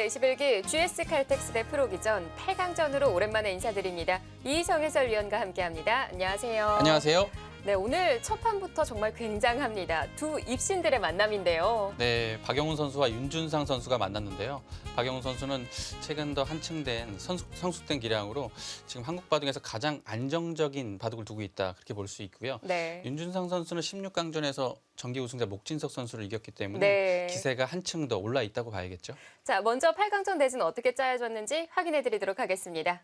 제21기 GS 칼텍스 대 프로기전 8강전으로 오랜만에 인사드립니다. 이희성 해설위원과 함께합니다. 안녕하세요. 안녕하세요. 네, 오늘 첫 판부터 정말 굉장합니다. 두 입신들의 만남인데요. 네, 박영훈 선수와 윤준상 선수가 만났는데요. 박영훈 선수는 최근 더 한층된 성숙된 기량으로 지금 한국 바둑에서 가장 안정적인 바둑을 두고 있다 그렇게 볼 수 있고요. 네. 윤준상 선수는 16강전에서 정기 우승자 목진석 선수를 이겼기 때문에 네. 기세가 한층 더 올라 있다고 봐야겠죠. 자, 먼저 8강전 대진 어떻게 짜여졌는지 확인해드리도록 하겠습니다.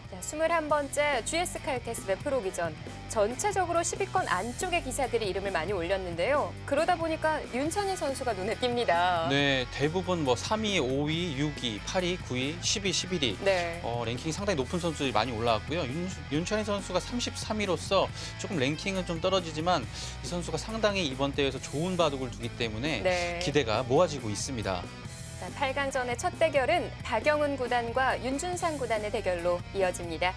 자, 21번째 GS 칼텍스 대 프로기전. 전체적으로 10위권 안쪽의 기사들이 이름을 많이 올렸는데요. 그러다 보니까 윤찬희 선수가 눈에 띕니다. 네, 대부분 뭐 3위, 5위, 6위, 8위, 9위, 10위, 11위. 네. 랭킹이 상당히 높은 선수들이 많이 올라왔고요. 윤찬희 선수가 33위로서 조금 랭킹은 좀 떨어지지만 이 선수가 상당히 이번 대회에서 좋은 바둑을 두기 때문에 네. 기대가 모아지고 있습니다. 자, 8강전의 첫 대결은 박영훈 구단과 윤준상 구단의 대결로 이어집니다.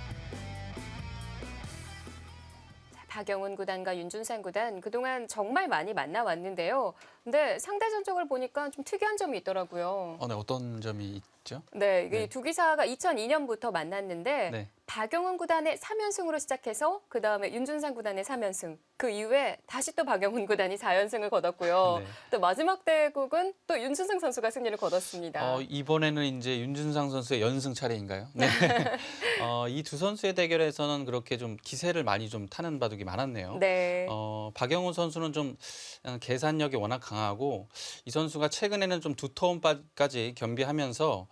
자, 박영훈 구단과 윤준상 구단 그동안 정말 많이 만나왔는데요. 근데 상대 전적을 보니까 좀 특이한 점이 있더라고요. 네, 어떤 점이 있죠? 네, 네. 이 두 기사가 2002년부터 만났는데 네. 박영훈 구단의 3연승으로 시작해서 그다음에 윤준상 구단의 3연승. 그 이후에 다시 또 박영훈 구단이 4연승을 거뒀고요. 네. 또 마지막 대국은 또 윤준상 선수가 승리를 거뒀습니다. 이번에는 이제 윤준상 선수의 연승 차례인가요? 네. 이 두 선수의 대결에서는 그렇게 좀 기세를 많이 좀 타는 바둑이 많았네요. 네. 박영훈 선수는 좀 계산력이 워낙 강하고 이 선수가 최근에는 좀 두터운 바까지 겸비하면서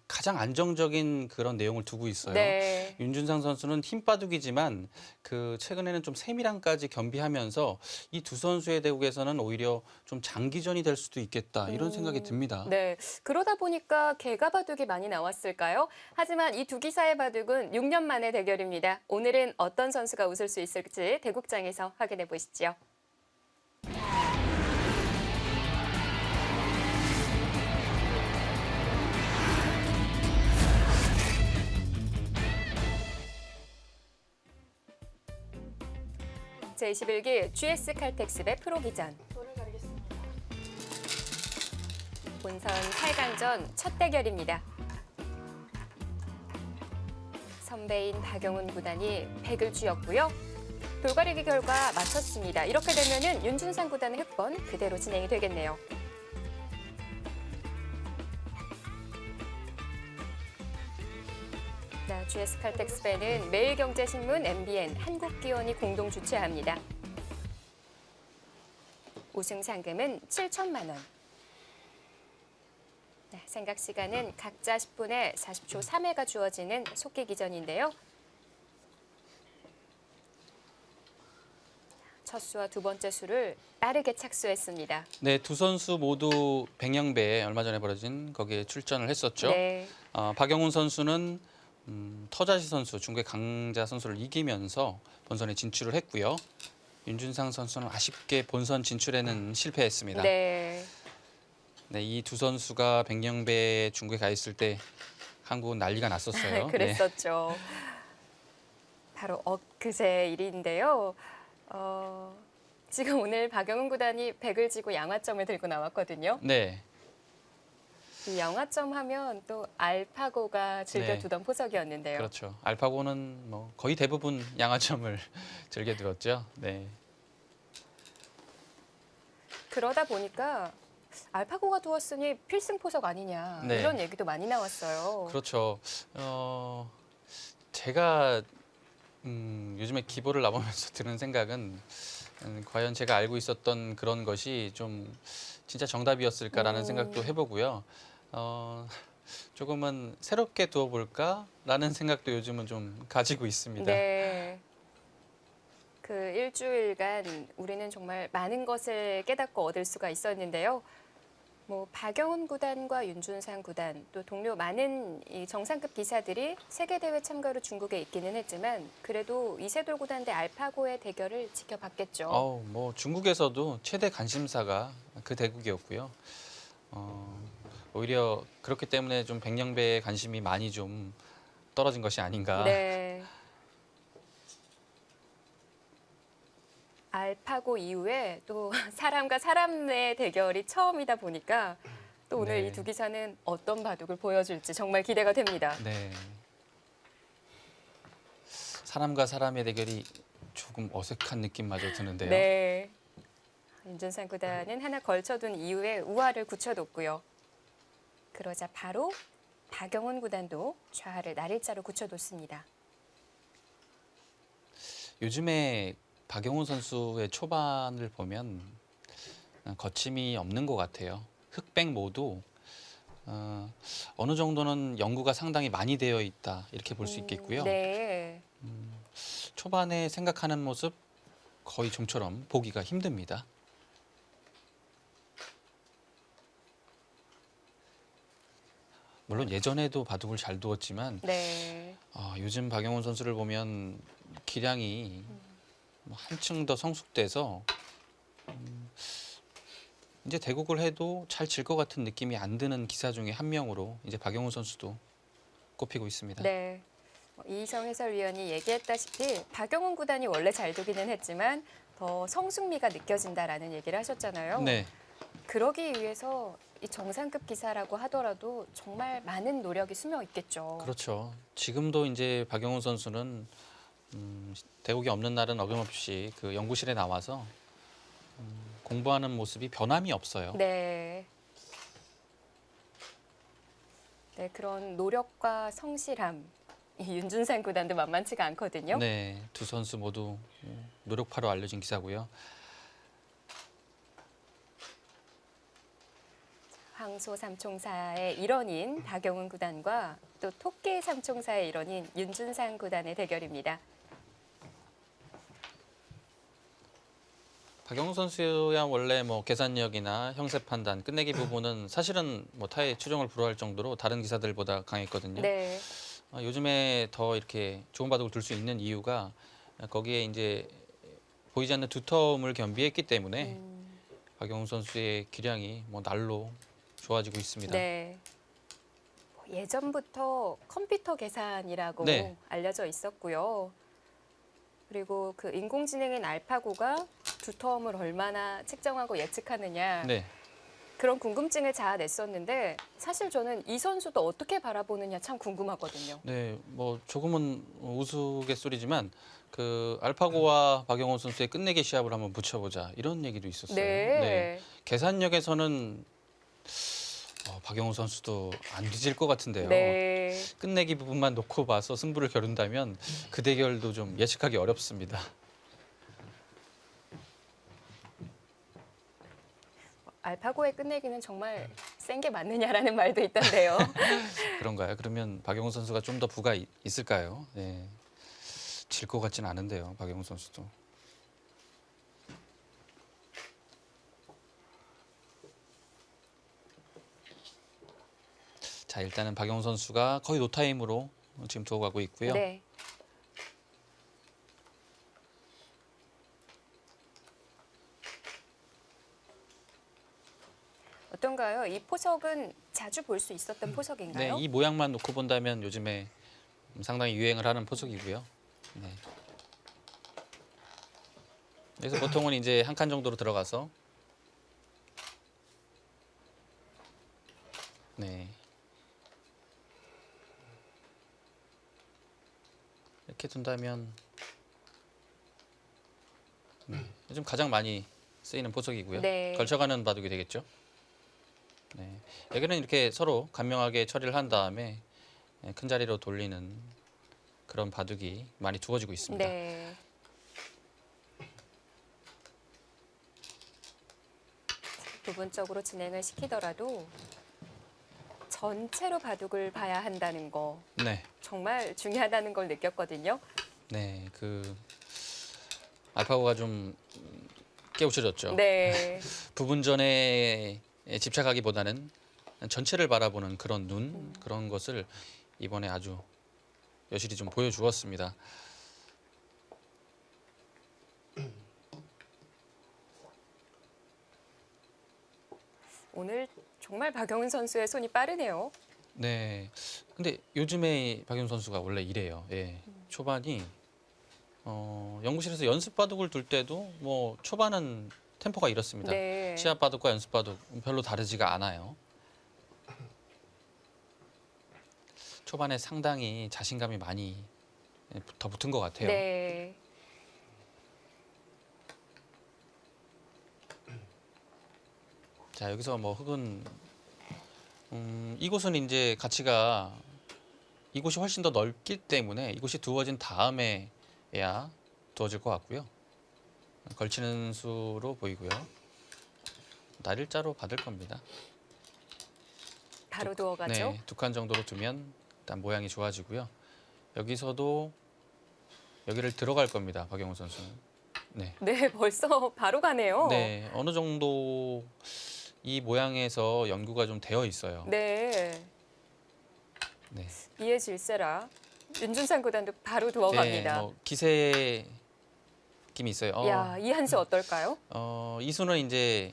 가장 안정적인 그런 내용을 두고 있어요. 네. 윤준상 선수는 힘 바둑이지만 그 최근에는 좀 세밀함까지 겸비하면서 이 두 선수의 대국에서는 오히려 좀 장기전이 될 수도 있겠다 이런 생각이 듭니다. 네. 그러다 보니까 개가 바둑이 많이 나왔을까요? 하지만 이 두 기사의 바둑은 6년 만의 대결입니다. 오늘은 어떤 선수가 웃을 수 있을지 대국장에서 확인해 보시죠. 제21기 GS 칼텍스 대 프로기전. 본선 8강전 첫 대결입니다. 선배인 박영훈 구단이 100을 쥐었고요. 돌가리기 결과 맞췄습니다. 이렇게 되면은 윤준상 구단의 흑번 그대로 진행이 되겠네요. 자, GS 칼텍스배는 매일경제신문, MBN, 한국기원이 공동 주최합니다. 우승 상금은 7천만 원. 네, 생각 시간은 각자 10분에 40초 3회가 주어지는 속기 기전인데요. 첫 수와 두 번째 수를 빠르게 착수했습니다. 네, 두 선수 모두 백령배에 얼마 전에 벌어진 거기에 출전을 했었죠. 네. 박영훈 선수는 터자시 선수, 중국의 강자 선수를 이기면서 본선에 진출을 했고요. 윤준상 선수는 아쉽게 본선 진출에는 실패했습니다. 네. 네, 이 두 선수가 백령배 중국에 가 있을 때 한국은 난리가 났었어요. 그랬었죠. 바로 엊그제 일인데요. 지금 오늘 박영훈 구단이 100을 지고 양화점을 들고 나왔거든요. 네. 이 양화점 하면 또 알파고가 즐겨두던 포석이었는데요. 그렇죠. 알파고는 뭐 거의 대부분 양화점을 즐겨들었죠. 네. 그러다 보니까 알파고가 두었으니 필승 포석 아니냐 네. 이런 얘기도 많이 나왔어요. 그렇죠. 제가 요즘에 기보를 나보면서 드는 생각은 과연 제가 알고 있었던 그런 것이 좀 진짜 정답이었을까라는 생각도 해보고요. 조금은 새롭게 두어볼까라는 생각도 요즘은 좀 가지고 있습니다. 네. 그 일주일간 우리는 정말 많은 것을 깨닫고 얻을 수가 있었는데요. 뭐 박영훈 구단과 윤준상 구단 또 동료 많은 이 정상급 기사들이 세계 대회 참가로 중국에 있기는 했지만 그래도 이세돌 구단 대 알파고의 대결을 지켜봤겠죠. 뭐 중국에서도 최대 관심사가 그 대국이었고요. 오히려 그렇기 때문에 좀 백령배의 관심이 많이 좀 떨어진 것이 아닌가. 네. 알파고 이후에 또 사람과 사람의 대결이 처음이다 보니까 또 오늘 네. 이 두 기사는 어떤 바둑을 보여줄지 정말 기대가 됩니다. 네. 사람과 사람의 대결이 조금 어색한 느낌마저 드는데요. 네. 윤준상 구단은 하나 걸쳐둔 이후에 우화를 굳혀뒀고요. 그러자 바로 박영훈 구단도 좌를 날일자로 굳혀뒀습니다. 요즘에 박영훈 선수의 초반을 보면 거침이 없는 것 같아요. 흑백 모두 어느 정도는 연구가 상당히 많이 되어 있다 이렇게 볼 수 있겠고요. 네. 초반에 생각하는 모습 거의 좀처럼 보기가 힘듭니다. 물론 예전에도 바둑을 잘 두었지만 네. 요즘 박영훈 선수를 보면 기량이 한층 더 성숙돼서 이제 대국을 해도 잘 질 것 같은 느낌이 안 드는 기사 중에 한 명으로 이제 박영훈 선수도 꼽히고 있습니다. 네. 이희성 해설위원이 얘기했다시피 박영훈 구단이 원래 잘 두기는 했지만 더 성숙미가 느껴진다라는 얘기를 하셨잖아요. 네, 그러기 위해서 이 정상급 기사라고 하더라도 정말 많은 노력이 스며 있겠죠. 그렇죠. 지금도 이제 박영훈 선수는 대국이 없는 날은 어김없이 그 연구실에 나와서 공부하는 모습이 변함이 없어요. 네. 네, 그런 노력과 성실함. 이 윤준상 구단도 만만치가 않거든요. 네, 두 선수 모두 노력파로 알려진 기사고요. 황소 삼총사의 일원인 박영훈 구단과 또 토끼 삼총사의 일원인 윤준상 구단의 대결입니다. 박영훈 선수야 원래 뭐 계산력이나 형세 판단, 끝내기 부분은 사실은 뭐 타의 추종을 불허할 정도로 다른 기사들보다 강했거든요. 네. 요즘에 더 이렇게 좋은 바둑을 둘 수 있는 이유가 거기에 이제 보이지 않는 두터움을 겸비했기 때문에 박영훈 선수의 기량이 뭐 날로 좋아지고 있습니다. 네. 예전부터 컴퓨터 계산이라고 네. 알려져 있었고요. 그리고 그 인공지능인 알파고가 두터움을 얼마나 측정하고 예측하느냐 네, 그런 궁금증을 자아냈었는데 사실 저는 이 선수도 어떻게 바라보느냐 참 궁금하거든요. 네, 뭐 조금은 우스갯소리지만 그 알파고와 박영훈 선수의 끝내기 시합을 한번 붙여보자 이런 얘기도 있었어요. 네. 계산력에서는 박영훈 선수도 안 뒤질 것 같은데요. 네. 끝내기 부분만 놓고 봐서 승부를 겨룬다면 그 대결도 좀 예측하기 어렵습니다. 알파고의 끝내기는 정말 센 게 맞느냐라는 말도 있던데요. 그런가요? 그러면 박영훈 선수가 좀 더 부가 있을까요? 네. 질 것 같진 않은데요, 박영훈 선수도. 자, 일단은 박영훈 선수가 거의 노타임으로 지금 두고 가고 있고요. 네. 어떤가요? 이 포석은 자주 볼 수 있었던 네, 포석인가요? 이 모양만 놓고 본다면 요즘에 상당히 유행을 하는 포석이고요. 네. 그래서 보통은 이제 한 칸 정도로 들어가서 네. 이렇게 둔다면 요즘 가장 많이 쓰이는 포석이고요. 네. 걸쳐가는 바둑이 되겠죠. 네. 여기는 이렇게 서로 간명하게 처리를 한 다음에 큰 자리로 돌리는 그런 바둑이 많이 두어지고 있습니다. 네. 부분적으로 진행을 시키더라도 전체로 바둑을 봐야 한다는 거 네. 정말 중요하다는 걸 느꼈거든요. 네. 그 알파고가 좀 깨우쳐졌죠. 네. 부분전에 집착하기보다는 전체를 바라보는 그런 눈 그런 것을 이번에 아주 여실히 좀 보여주었습니다. 오늘 정말 박영훈 선수의 손이 빠르네요. 네. 근데 요즘에 박윤 선수가 원래 이래요. 예. 초반이 연구실에서 연습 바둑을 둘 때도 뭐 초반은 템포가 이렇습니다. 네. 시합 바둑과 연습 바둑 별로 다르지가 않아요. 초반에 상당히 자신감이 많이 더 붙은 것 같아요. 네. 자, 여기서 뭐 흙은 이곳은 이제 가치가 이곳이 훨씬 더 넓기 때문에 이곳이 두어진 다음에야 두어질 것 같고요. 걸치는 수로 보이고요. 날일자로 받을 겁니다. 바로 두어가죠. 네, 2칸 정도로 두면 일단 모양이 좋아지고요. 여기서도 여기를 들어갈 겁니다. 박영훈 선수는. 네. 네, 벌써 바로 가네요. 네, 어느 정도 이 모양에서 연구가 좀 되어 있어요. 네. 네. 이에 질세라 윤준상 구단도 바로 두어갑니다. 네, 뭐 기세 느낌이 있어요. 야, 이 한 수 어떨까요? 이 수는 이제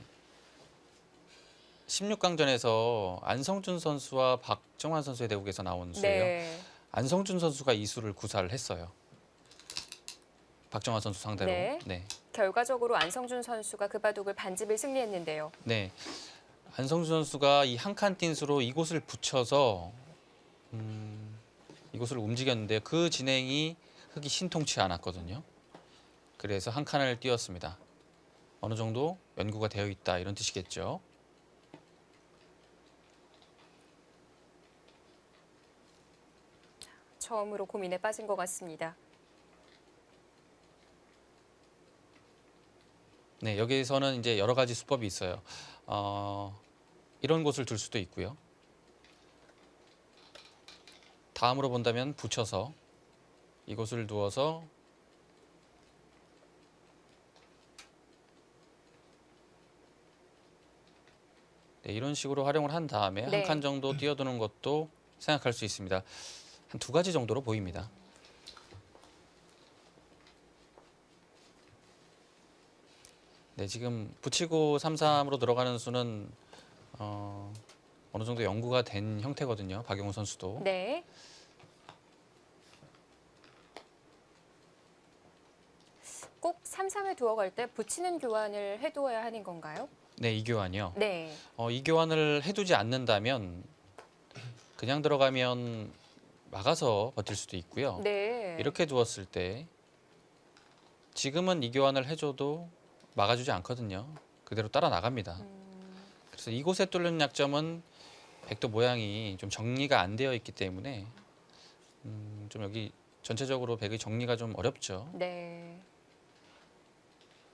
16강전에서 안성준 선수와 박정환 선수의 대국에서 나온 수예요. 네. 안성준 선수가 이 수를 구사를 했어요. 박정환 선수 상대로. 네. 네. 결과적으로 안성준 선수가 그 바둑을 반집을 승리했는데요. 네. 안성준 선수가 이 한 칸 뛴 수로 이곳을 붙여서 이곳을 움직였는데 그 진행이 흙이 신통치 않았거든요. 그래서 한 칸을 띄웠습니다. 어느 정도 연구가 되어 있다 이런 뜻이겠죠. 처음으로 고민에 빠진 것 같습니다. 네, 여기서는 이제 여러 가지 수법이 있어요. 이런 곳을 둘 수도 있고요. 다음으로 본다면 붙여서 이곳을 두어서 네, 이런 식으로 활용을 한 다음에 네. 한 칸 정도 띄워두는 것도 생각할 수 있습니다. 한 2가지 정도로 보입니다. 네, 지금 붙이고 3-3으로 들어가는 수는 어느 정도 연구가 된 형태거든요. 박영훈 선수도. 네. 꼭 3-3을 두어갈 때 붙이는 교환을 해두어야 하는 건가요? 네, 이 교환이요. 네. 이 교환을 해두지 않는다면 그냥 들어가면 막아서 버틸 수도 있고요. 네. 이렇게 두었을 때 지금은 이 교환을 해줘도 막아주지 않거든요. 그대로 따라 나갑니다. 그래서 이곳에 뚫는 약점은 백도 모양이 좀 정리가 안 되어 있기 때문에 좀 여기 전체적으로 백의 정리가 좀 어렵죠. 네.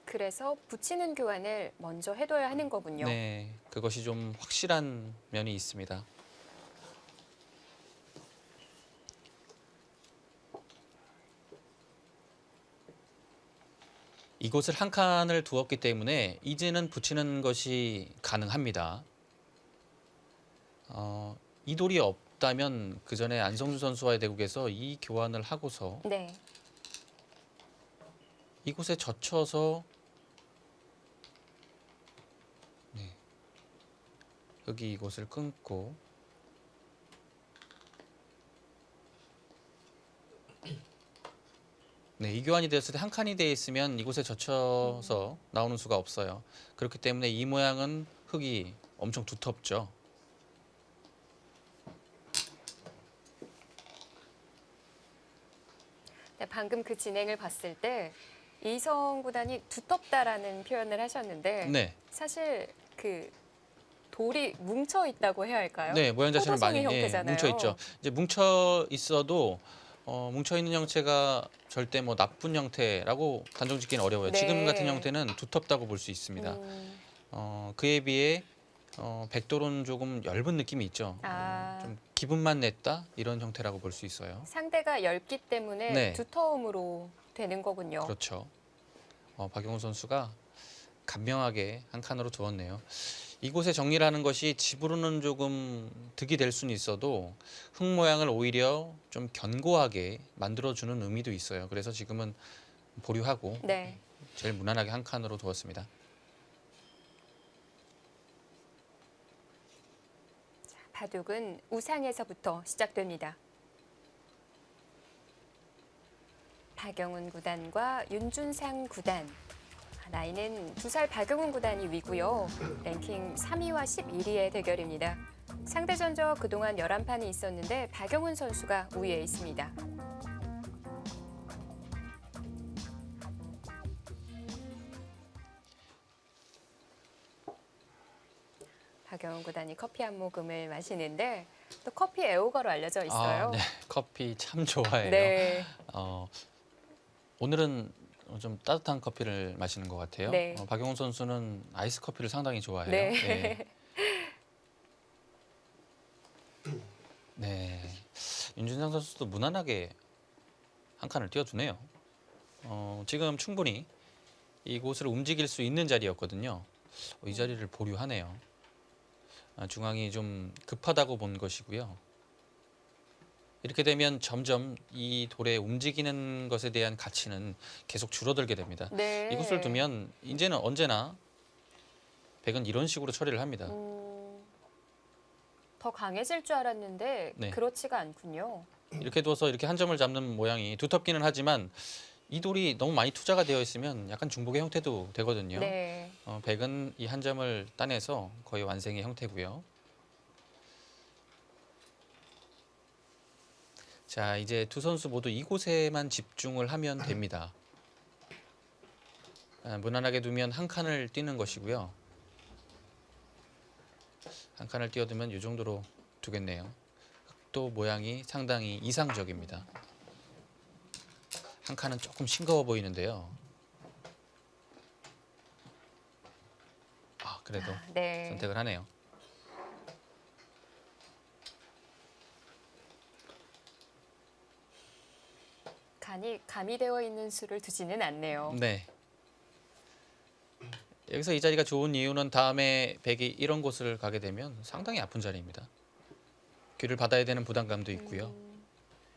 그래서 붙이는 교환을 먼저 해둬야 하는 거군요. 네, 그것이 좀 확실한 면이 있습니다. 이곳을 한 칸을 두었기 때문에 이제는 붙이는 것이 가능합니다. 이 돌이 없다면 그 전에 안성준 선수와의 대국에서 이 교환을 하고서 네. 이곳에 젖혀서 네, 여기 이곳을 끊고 네, 이 교환이 되었을 때 한 칸이 되어 있으면 이곳에 젖혀서 나오는 수가 없어요. 그렇기 때문에 이 모양은 흙이 엄청 두텁죠. 네, 방금 그 진행을 봤을 때 이성 구단이 두텁다라는 표현을 하셨는데 네, 사실 그 돌이 뭉쳐 있다고 해야 할까요? 네, 모양 자체는 많이 포도송이 형태잖아요. 뭉쳐 있죠. 이제 뭉쳐 있어도 뭉쳐 있는 형체가 절대 뭐 나쁜 형태라고 단정짓기는 어려워요. 네. 지금 같은 형태는 두텁다고 볼 수 있습니다. 그에 비해 백돌은 조금 얇은 느낌이 있죠. 좀 기분만 냈다 이런 형태라고 볼 수 있어요. 상대가 얇기 때문에 네. 두터움으로 되는 거군요. 그렇죠. 박영훈 선수가 간명하게 한 칸으로 두었네요. 이곳의 정리라는 것이 집으로는 조금 득이 될 수는 있어도 흙 모양을 오히려 좀 견고하게 만들어주는 의미도 있어요. 그래서 지금은 보류하고 네. 제일 무난하게 한 칸으로 두었습니다. 바둑은 우상에서부터 시작됩니다. 박영훈 구단과 윤준상 구단. 나이는 2살 박영훈 구단이 위고요. 랭킹 3위와 11위의 대결입니다. 상대전적 그동안 11판이 있었는데 박영훈 선수가 우위에 있습니다. 박영훈 구단이 커피 한 모금을 마시는데 또 커피 애호가로 알려져 있어요. 아, 네. 커피 참 좋아해요. 네. 오늘은 좀 따뜻한 커피를 마시는 것 같아요. 네. 박영훈 선수는 아이스 커피를 상당히 좋아해요. 네. 네. 네. 윤준상 선수도 무난하게 한 칸을 띄워주네요. 지금 충분히 이곳을 움직일 수 있는 자리였거든요. 이 자리를 보류하네요. 중앙이 좀 급하다고 본 것이고요. 이렇게 되면 점점 이 돌에 움직이는 것에 대한 가치는 계속 줄어들게 됩니다. 네. 이곳을 두면 이제는 언제나 백은 이런 식으로 처리를 합니다. 더 강해질 줄 알았는데 네. 그렇지가 않군요. 이렇게 둬서 이렇게 한 점을 잡는 모양이 두텁기는 하지만 이 돌이 너무 많이 투자가 되어 있으면 약간 중복의 형태도 되거든요. 네. 백은 이 한 점을 따내서 거의 완성의 형태고요. 자, 이제 두 선수 모두 이곳에만 집중을 하면 됩니다. 무난하게 두면 한 칸을 띄는 것이고요. 한 칸을 띄워두면 이 정도로 두겠네요. 흑도 모양이 상당히 이상적입니다. 한 칸은 조금 싱거워 보이는데요. 그래도 네. 선택을 하네요. 간이 가미되어 있는 수를 두지는 않네요. 네. 여기서 이 자리가 좋은 이유는 다음에 백이 이런 곳을 가게 되면 상당히 아픈 자리입니다. 귀를 받아야 되는 부담감도 있고요.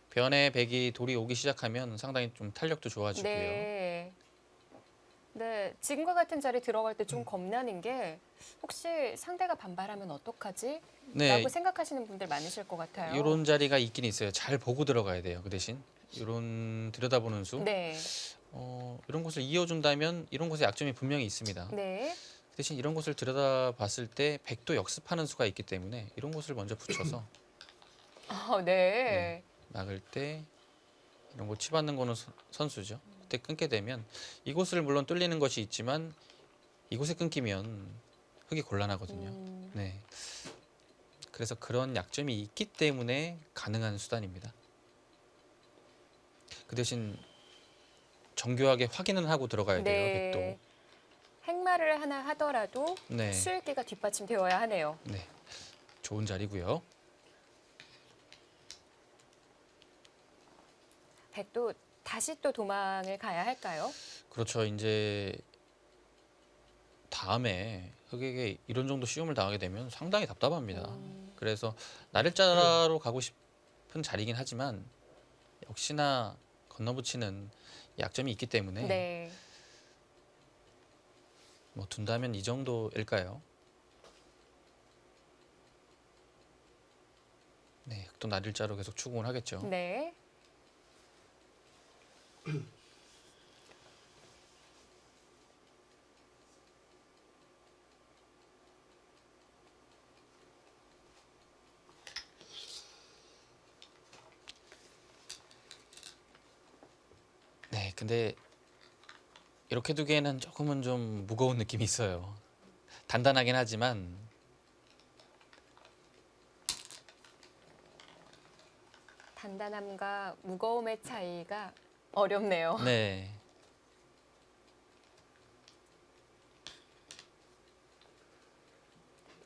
변에 백이 돌이 오기 시작하면 상당히 좀 탄력도 좋아지고요. 네. 네, 지금과 같은 자리 들어갈 때 좀 겁나는 게 혹시 상대가 반발하면 어떡하지? 네, 라고 생각하시는 분들 많으실 것 같아요. 이런 자리가 있긴 있어요. 잘 보고 들어가야 돼요. 그 대신 이런 들여다보는 수. 네. 이런 곳을 이어준다면 이런 곳에 약점이 분명히 있습니다. 네. 그 대신 이런 곳을 들여다봤을 때 백도 역습하는 수가 있기 때문에 이런 곳을 먼저 붙여서 네. 막을 때 이런 거 치받는 거는 선수죠. 그때 끊게 되면 이곳을 물론 뚫리는 것이 있지만 이곳에 끊기면 흙이 곤란하거든요. 네. 그래서 그런 약점이 있기 때문에 가능한 수단입니다. 그 대신 정교하게 확인은 하고 들어가야 돼요. 네. 백도. 행마를 하나 하더라도 네. 수일기가 뒷받침되어야 하네요. 네. 좋은 자리고요. 백도 다시 또 도망을 가야 할까요? 그렇죠. 이제 다음에 흑에게 이런 정도 시험을 당하게 되면 상당히 답답합니다. 그래서 나를자로 가고 싶은 자리긴 하지만 역시나 건너붙이는 약점이 있기 때문에 네. 뭐 둔다면 이 정도일까요? 네, 또 나릴자로 계속 추궁을 하겠죠. 네. 네, 근데 이렇게 두기에는 조금은 좀 무거운 느낌이 있어요. 단단하긴 하지만 단단함과 무거움의 차이가 어렵네요. 네,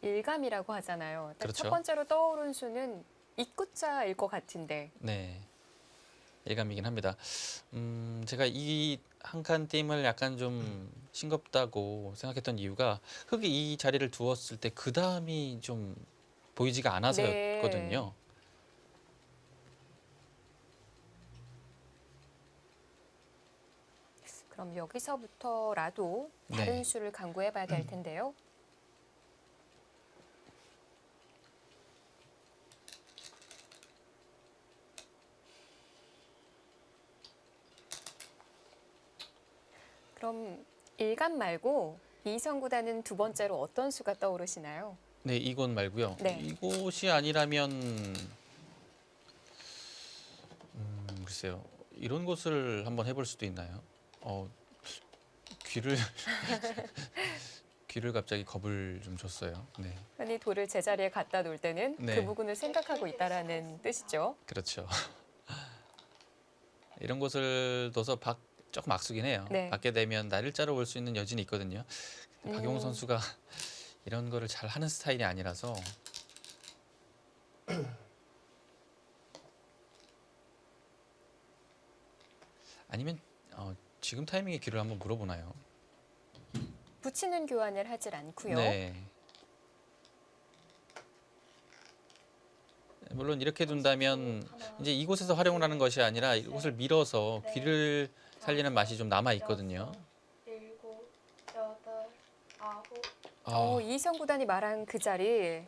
일감이라고 하잖아요. 딱 그렇죠. 첫 번째로 떠오른 수는 입구자일 것 같은데. 네, 일감이긴 합니다. 제가 이 한 칸 띠임을 약간 좀 싱겁다고 생각했던 이유가 흙이 이 자리를 두었을 때 그 다음이 좀 보이지가 않아서였거든요. 그럼 여기서부터라도 다른 네. 수를 강구해 봐야 될 텐데요. 그럼 일감 말고 이성 구단은 두 번째로 어떤 수가 떠오르시나요? 네, 이곳 말고요. 네. 이곳이 아니라면 글쎄요. 이런 곳을 한번 해볼 수도 있나요? 귀를 귀를 갑자기 겁을 좀 줬어요. 네, 흔히 돌을 제자리에 갖다 놓을 때는 네. 그 부분을 생각하고 있다라는 뜻이죠. 그렇죠. 이런 곳을 둬서 조금 악수긴 해요. 네. 받게 되면 날일자로 올 수 있는 여진이 있거든요. 근데 박용훈 선수가 이런 거를 잘 하는 스타일이 아니라서 아니면 지금 타이밍에 귀를 한번 물어보나요? 붙이는 교환을 하질 않고요. 네. 물론 이렇게 둔다면 이제 이곳에서 활용을 하는 것이 아니라 이곳을 밀어서 귀를 살리는 맛이 좀 남아 있거든요. 일곱, 여덟, 아홉. 이희성 구단이 말한 그 자리.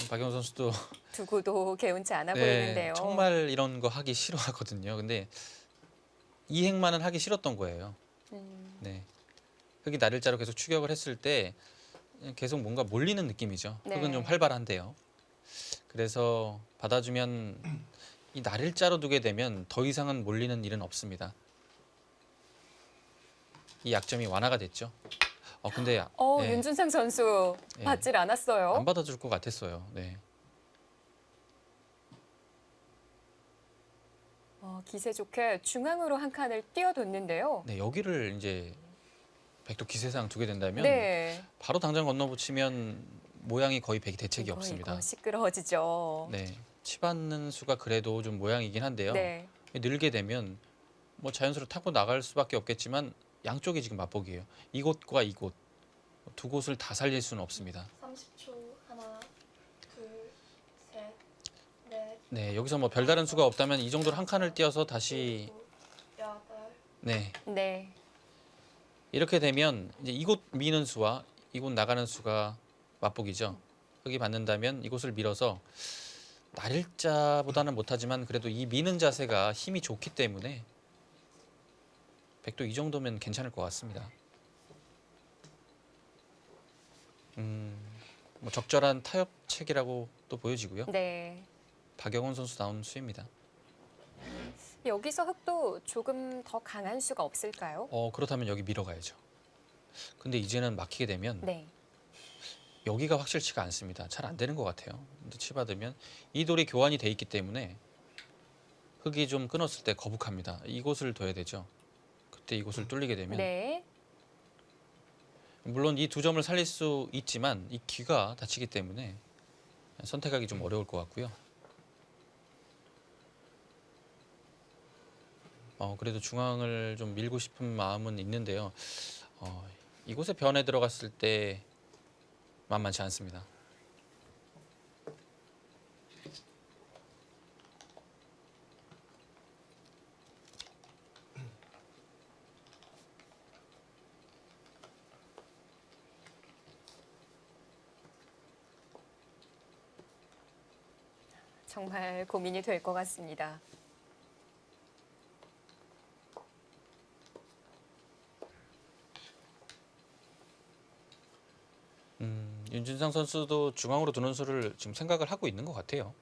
박용훈 선수도 두고도 개운치 않아 네, 보이는데요. 정말 이런 거 하기 싫어하거든요. 근데 이 행만은 하기 싫었던 거예요. 네. 흙이 날일자로 계속 추격을 했을 때 계속 뭔가 몰리는 느낌이죠. 네. 흙은 좀 활발한데요. 그래서 받아주면 이 날일자로 두게 되면 더 이상은 몰리는 일은 없습니다. 이 약점이 완화가 됐죠. 근데 네, 윤준상 선수 네. 받질 않았어요. 안 받아줄 것 같았어요. 네. 기세 좋게 중앙으로 한 칸을 띄워뒀는데요. 네, 여기를 이제 백도 기세상 두게 된다면 네. 바로 당장 건너붙이면 모양이 거의 대책이 없습니다. 이거 시끄러워지죠. 네, 치받는 수가 그래도 좀 모양이긴 한데요. 네. 늘게 되면 뭐 자연스레로 타고 나갈 수밖에 없겠지만 양쪽이 지금 맞보기예요. 이곳과 이곳 두 곳을 다 살릴 수는 없습니다. 30초. 하나, 둘, 셋, 넷, 네, 여기서 뭐 별다른 수가 없다면 이 정도로 한 칸을 띄어서 다시 일곱, 여덟. 네, 네. 이렇게 되면 이제 이곳 미는 수와 이곳 나가는 수가 맞보기죠. 흙이 받는다면 이곳을 밀어서 날일자보다는 못하지만 그래도 이 미는 자세가 힘이 좋기 때문에 백도 이 정도면 괜찮을 것 같습니다. 뭐 적절한 타협책이라고 또 보여지고요. 네. 박영훈 선수 나온 수입니다. 여기서 흙도 조금 더 강한 수가 없을까요? 그렇다면 여기 밀어가야죠. 근데 이제는 막히게 되면 네. 여기가 확실치가 않습니다. 잘 안 되는 것 같아요. 근데 치받으면 이 돌이 교환이 돼 있기 때문에 흙이 좀 끊었을 때 거북합니다. 이곳을 둬야 되죠. 그때 이곳을 뚫리게 되면 네. 물론 이 두 점을 살릴 수 있지만 이 귀가 다치기 때문에 선택하기 좀 어려울 것 같고요. 그래도 중앙을 좀 밀고 싶은 마음은 있는데요. 이곳에 변에 들어갔을 때 만만치 않습니다. 정말 고민이 될 것 같습니다. 윤준상 선수도 중앙으로 두는 수를 지금 생각을 하고 있는 것 같아요.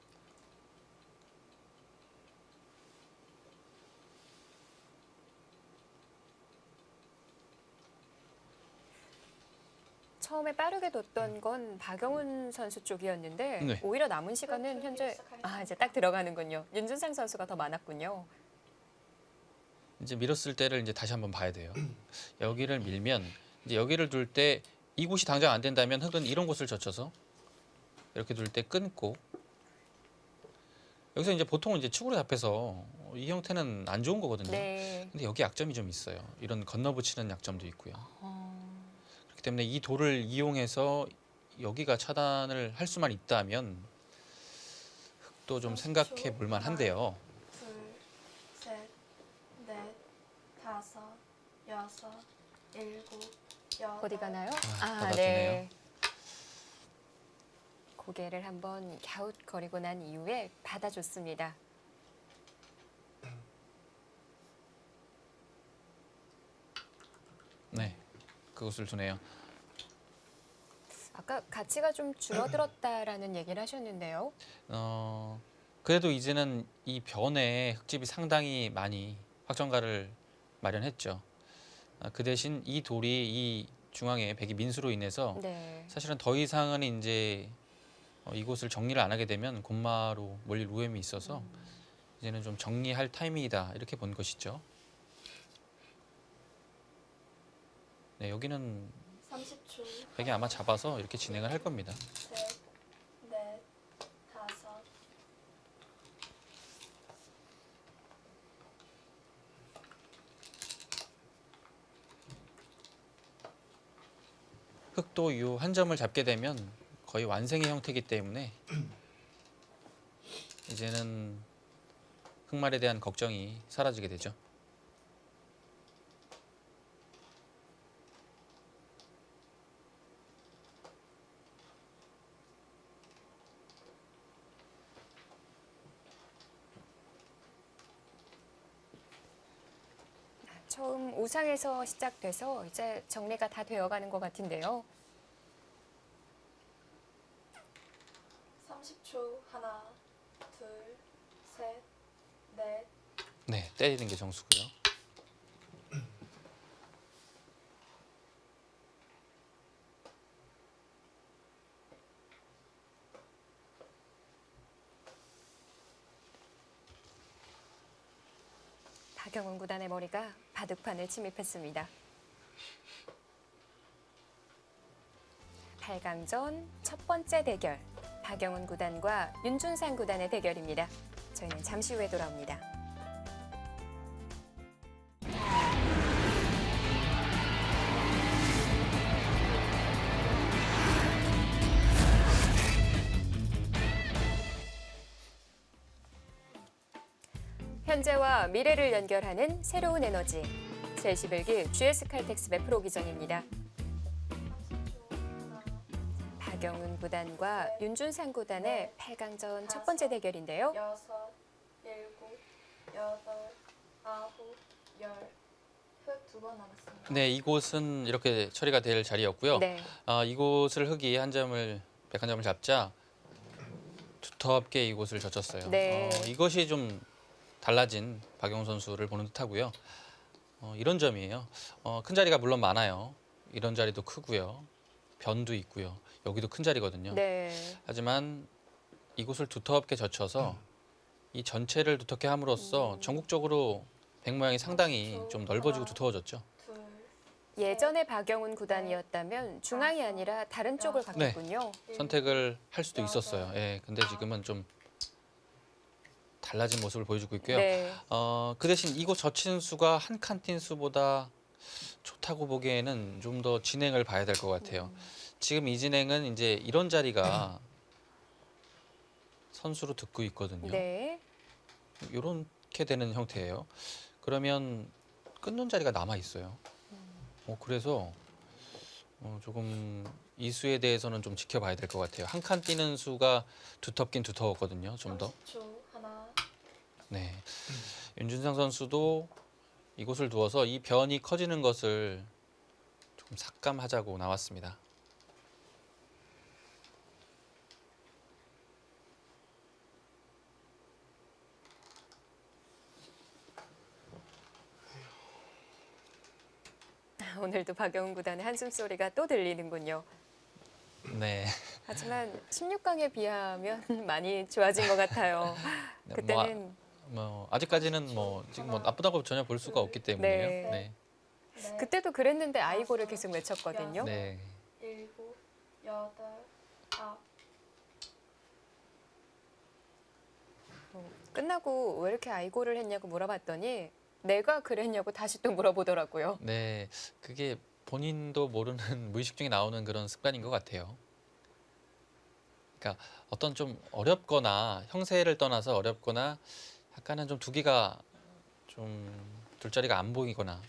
처음에 빠르게 뒀던 건 박영훈 선수 쪽이었는데 네. 오히려 남은 시간은 현재 이제 딱 들어가는군요. 윤준상 선수가 더 많았군요. 이제 밀었을 때를 이제 다시 한번 봐야 돼요. 여기를 밀면 이제 여기를 둘 때 이곳이 당장 안 된다면 흙은 이런 곳을 젖혀서 이렇게 둘 때 끊고 여기서 이제 보통은 이제 축으로 잡혀서 이 형태는 안 좋은 거거든요. 네. 근데 여기 약점이 좀 있어요. 이런 건너붙이는 약점도 있고요. 그렇기 때문에 이 돌을 이용해서 여기가 차단을 할 수만 있다면 흙도 좀 생각해 볼 만한데요. 둘, 셋, 넷, 다섯, 여섯, 일곱, 여덟. 어디 가나요? 받아주네요. 네. 고개를 한번 갸웃거리고 난 이후에 받아줬습니다. 네, 그곳을 두네요. 아까 가치가 좀 줄어들었다라는 얘기를 하셨는데요. 그래도 이제는 이 변에 흙집이 상당히 많이 확정가를 마련했죠. 그 대신 이 돌이 이 중앙에 백이 민수로 인해서 네. 사실은 더 이상은 이제 이곳을 정리를 안 하게 되면 곤마로 몰릴 위험이 있어서 이제는 좀 정리할 타이밍이다 이렇게 본 것이죠. 네, 여기는 30초. 백이 아마 잡아서 이렇게 진행을 할 겁니다. 셋, 넷, 다섯. 흙도 이 한 점을 잡게 되면 거의 완성의 형태이기 때문에 이제는 흙말에 대한 걱정이 사라지게 되죠. 처음 우상에서 시작돼서 이제 정리가 다 되어가는 것 같은데요. 30초. 하나, 둘, 셋, 넷. 네, 때리는 게 정수고요. 박영훈 구단의 머리가 바둑판을 침입했습니다. 8강전 첫 번째 대결, 박영훈 구단과 윤준상 구단의 대결입니다. 저희는 잠시 후에 돌아옵니다. 현재와 미래를 연결하는 새로운 에너지, 제11기 GS 칼텍스의 프로 기전입니다. 30초. 하나, 박영훈 구단과 윤준상 구단의 8강전 첫 번째 대결인데요. 여섯, 일곱, 여덟, 아홉, 열. 흙 두 번 남았습니다. 네, 이곳은 이렇게 처리가 될 자리였고요. 네. 이곳을 흙이 한 점을 백 한 점을 잡자 두텁게 이곳을 젖혔어요. 네. 이것이 좀 달라진 박영훈 선수를 보는 듯하고요. 이런 점이에요. 큰 자리가 물론 많아요. 이런 자리도 크고요. 변도 있고요. 여기도 큰 자리거든요. 네. 하지만 이곳을 두텁게 젖혀서 이 전체를 두텁게 함으로써 전국적으로 백 모양이 상당히 좀 넓어지고 두터워졌죠. 둘, 예전에 박영훈 구단이었다면 중앙이 아니라 다른 쪽을 네. 갔겠군요. 선택을 할 수도 있었어요. 예, 근데 지금은 좀 달라진 모습을 보여주고 있고요. 네. 그 대신 이곳 젖힌 수가 한 칸 뛴 수보다 좋다고 보기에는 좀 더 진행을 봐야 될 것 같아요. 지금 이 진행은 이제 이런 자리가 선수로 듣고 있거든요. 네. 이렇게 되는 형태예요. 그러면 끊는 자리가 남아 있어요. 그래서 조금 이 수에 대해서는 좀 지켜봐야 될 것 같아요. 한 칸 뛰는 수가 두텁긴 두터웠거든요. 좀 더. 30초. 하나, 네. 윤준상 선수도 이곳을 두어서 이 변이 커지는 것을 조금 삭감하자고 나왔습니다. 오늘도 박영훈 구단의 한숨 소리가 또 들리는군요. 네. 하지만 16강에 비하면 많이 좋아진 것 같아요. 네, 그때는 아직까지는 지금 나쁘다고 전혀 볼 수가 없기 때문에요. 네. 네. 넷, 그때도 그랬는데 아이고를 계속 외쳤거든요. 네. 일곱, 여덟, 아홉. 끝나고 왜 이렇게 아이고를 했냐고 물어봤더니 내가 그랬냐고 다시 또 물어보더라고요. 네. 그게 본인도 모르는 무의식 중에 나오는 그런 습관인 것 같아요. 그러니까 어떤 좀 어렵거나 형세를 떠나서 어렵거나 약간은 좀 두기가 좀 둘자리가 안 보이거나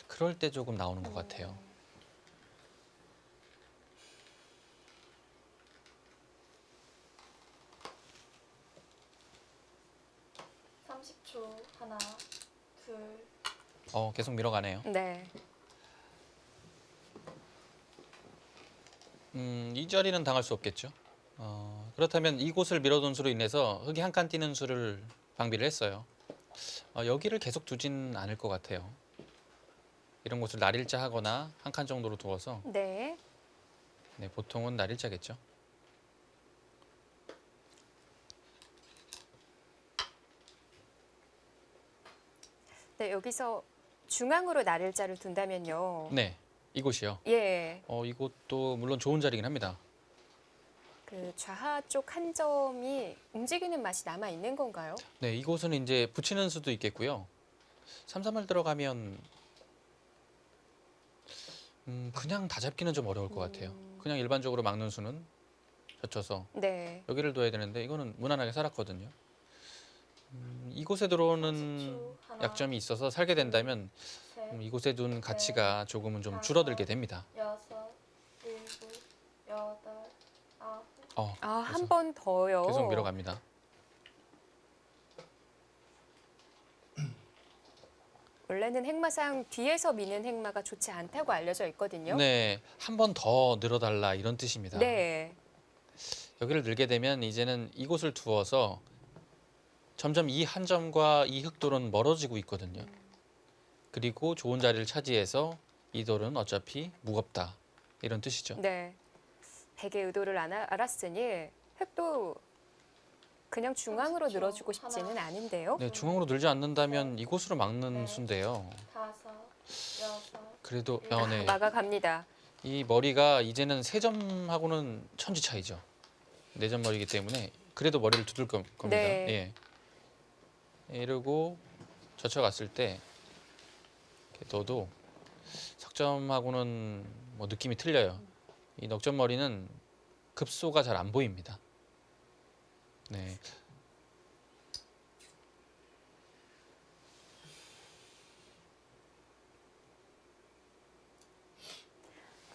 그럴 때 조금 나오는 것 같아요. 30초. 하나, 둘, 계속 밀어가네요. 네. 이 자리는 당할 수 없겠죠. 그렇다면 이곳을 밀어둔 수로 인해서 흙이 한 칸 뛰는 수를 방비를 했어요. 여기를 계속 두진 않을 것 같아요. 이런 곳을 날일자 하거나 한 칸 정도로 두어서 네. 네, 보통은 날일자겠죠. 네, 여기서 중앙으로 날일자를 둔다면요. 네, 이곳이요. 예. 이곳도 물론 좋은 자리긴 합니다. 그 좌하 쪽 한 점이 움직이는 맛이 남아 있는 건가요? 네, 이곳은 이제 붙이는 수도 있겠고요. 3, 3을 들어가면 그냥 다 잡기는 좀 어려울 것 같아요. 그냥 일반적으로 막는 수는 젖혀서 네. 여기를 둬야 되는데 이거는 무난하게 살았거든요. 이곳에 들어오는 30초. 하나, 약점이 있어서 살게 된다면 셋, 이곳에 둔 가치가 조금은 좀 줄어들게 됩니다. 여섯, 일곱, 여덟, 아홉. 아, 그래서 한 번 더요. 계속 밀어갑니다. 원래는 행마상 뒤에서 미는 행마가 좋지 않다고 알려져 있거든요. 네, 한 번 더 늘어달라 이런 뜻입니다. 네. 여기를 늘게 되면 이제는 이곳을 두어서 점점 이 한 점과 이 흑돌은 멀어지고 있거든요. 그리고 좋은 자리를 차지해서 이 돌은 어차피 무겁다 이런 뜻이죠. 네. 백의 의도를 알았으니 흙도 그냥 중앙으로 30초. 늘어주고 싶지는 하나. 않은데요. 네, 중앙으로 늘지 않는다면 이곳으로 막는 수인데요. 다섯, 여섯, 그래도 네. 막아갑니다. 이 머리가 이제는 세 점하고는 천지 차이죠. 네 점 머리이기 때문에 그래도 머리를 두들 겁니다. 네. 예. 이러고 젖혀갔을 때 이렇게 둬도 석점하고는 뭐 느낌이 틀려요. 이 넉점 머리는 급소가 잘 안 보입니다. 네.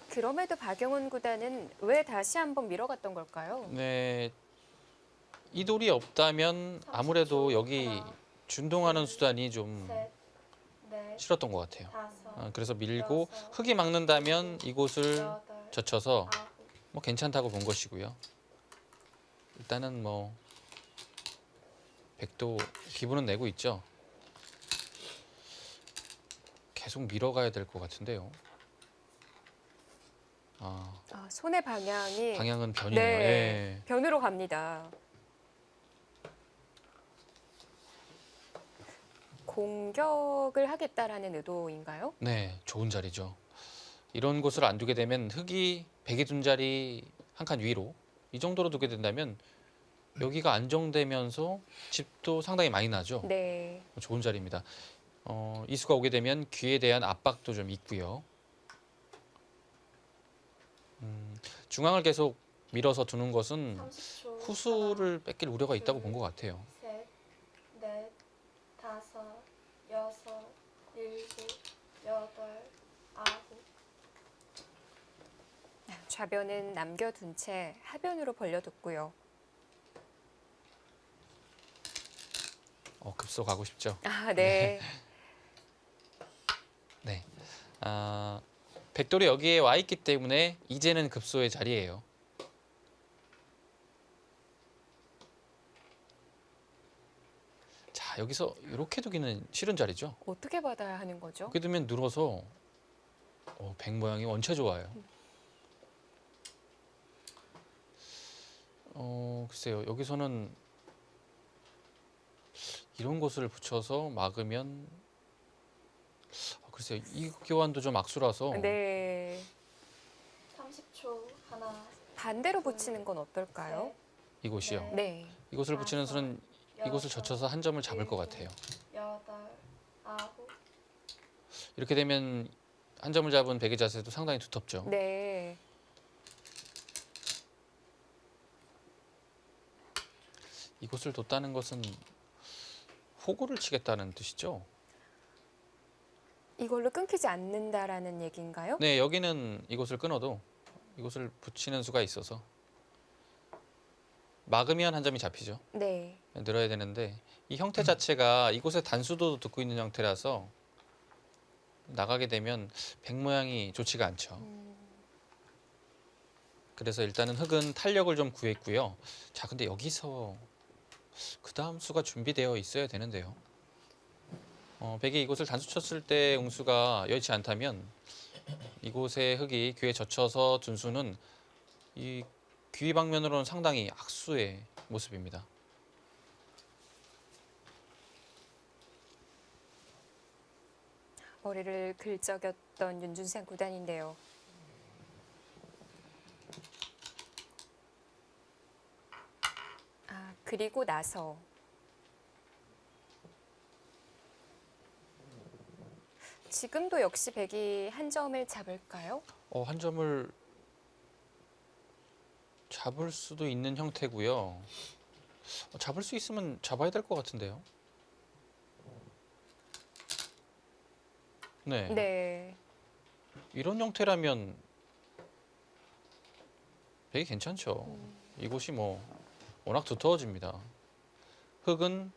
그럼에도 박영훈 구단은 왜 다시 한번 밀어갔던 걸까요? 네. 이 돌이 없다면 아무래도 여기 하나, 준동하는 수단이 좀 셋, 넷, 싫었던 것 같아요. 다섯, 그래서 밀고 여섯, 흙이 막는다면 이곳을 여덟, 젖혀서 아홉. 뭐 괜찮다고 본 것이고요. 일단은 뭐 백도 기분은 내고 있죠. 계속 밀어가야 될 것 같은데요. 손의 방향이 방향은 변이네요. 네, 예. 변으로 갑니다. 공격을 하겠다라는 의도인가요? 네, 좋은 자리죠. 이런 곳을 안 두게 되면 흙이 백이 둔 자리 한 칸 위로 이 정도로 두게 된다면 여기가 안정되면서 집도 상당히 많이 나죠. 네. 좋은 자리입니다. 이수가 오게 되면 귀에 대한 압박도 좀 있고요. 중앙을 계속 밀어서 두는 것은 30초. 후수를 뺏길 우려가 있다고 본 것 같아요. 셋, 넷, 다섯, 여섯, 일곱, 여덟, 아홉. 좌변은 남겨둔 채 하변으로 벌려뒀고요. 급소 가고 싶죠. 네. 네. 백돌이 여기에 와 있기 때문에 이제는 급소의 자리예요. 자, 여기서 이렇게 두기는 싫은 자리죠. 어떻게 받아야 하는 거죠? 이렇게 두면 늘어서 백 모양이 원체 좋아요. 글쎄요. 여기서는 이런 곳을 붙여서 막으면 글쎄요. 이 교환도 좀 악수라서 네. 30초. 하나, 반대로 붙이는 건 어떨까요? 이곳이요. 네. 이곳을 붙이는 수는 이곳을 젖혀서 한 점을 잡을 것 같아요. 여덟, 아홉. 이렇게 되면 한 점을 잡은 백의 자세도 상당히 두텁죠. 네. 이곳을 뒀다는 것은 호구를 치겠다는 뜻이죠. 이걸로 끊기지 않는다라는 얘기인가요? 네, 여기는 이곳을 끊어도 이곳을 붙이는 수가 있어서 막으면 한 점이 잡히죠. 네. 늘어야 되는데 이 형태 자체가 이곳에 단수도 듣고 있는 형태라서 나가게 되면 백 모양이 좋지가 않죠. 그래서 일단은 흑은 탄력을 좀 구했고요. 자, 근데 여기서 그 다음 수가 준비되어 있어야 되는데요. 백이 이곳을 단수 쳤을 때 웅수가 여의치 않다면 이곳에 흑이 귀에 젖혀서 둔 수는 이 귀 방면으로는 상당히 악수의 모습입니다. 머리를 긁적였던 윤준상 구단인데요. 그리고 나서 지금도 역시 백이 한 점을 잡을까요? 한 점을 잡을 수도 있는 형태고요. 잡을 수 있으면 잡아야 될 것 같은데요. 네. 네. 이런 형태라면 되게 괜찮죠. 이곳이 뭐 워낙 두터워집니다. 흑은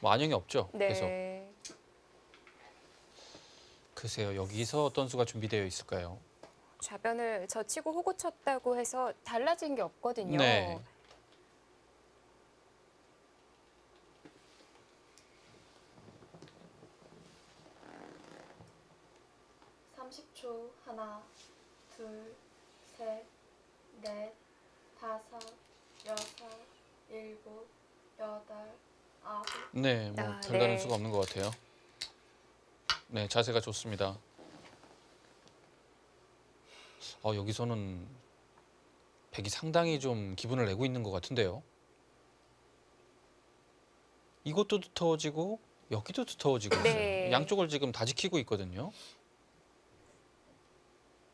뭐 안형이 없죠. 계속. 네. 글쎄요. 여기서 어떤 수가 준비되어 있을까요? 좌변을 젖히고 호구 쳤다고 해서 달라진 게 없거든요. 네. (30초) 하나, 둘, 셋, 넷, 다섯, 여섯, 일곱, 여덟, 아홉. 네, 뭐 아, 별다른 네. 수가 없는 것 같아요. 네, 자세가 좋습니다. 여기서는 백이 상당히 좀 기분을 내고 있는 것 같은데요. 이것도 두터워지고 여기도 두터워지고 있어요. 네. 양쪽을 지금 다 지키고 있거든요.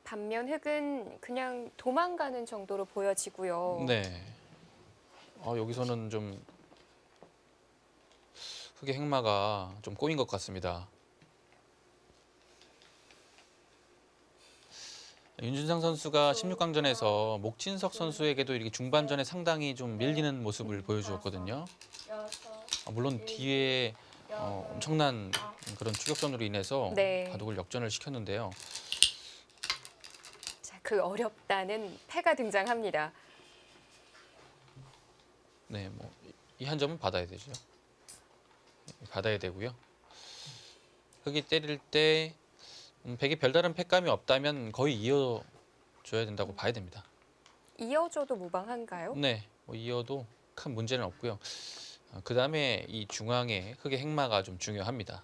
반면 흑은 그냥 도망가는 정도로 보여지고요. 네. 여기서는 좀 흑의 행마가 좀 꼬인 것 같습니다. 윤준상 선수가 16강전에서 목진석 선수에게도 이렇게 중반전에 상당히 좀 밀리는 모습을 보여주었거든요. 여섯, 물론 뒤에 여덟, 엄청난 그런 추격전으로 인해서 네. 바둑을 역전을 시켰는데요. 자, 그 어렵다는 패가 등장합니다. 네, 뭐 이 한 점은 받아야 되죠. 받아야 되고요. 흑이 때릴 때 백이 별다른 패감이 없다면 거의 이어줘야 된다고 봐야 됩니다. 이어줘도 무방한가요? 네, 뭐 이어도 큰 문제는 없고요. 그 다음에 이 중앙에 흑의 행마가 좀 중요합니다.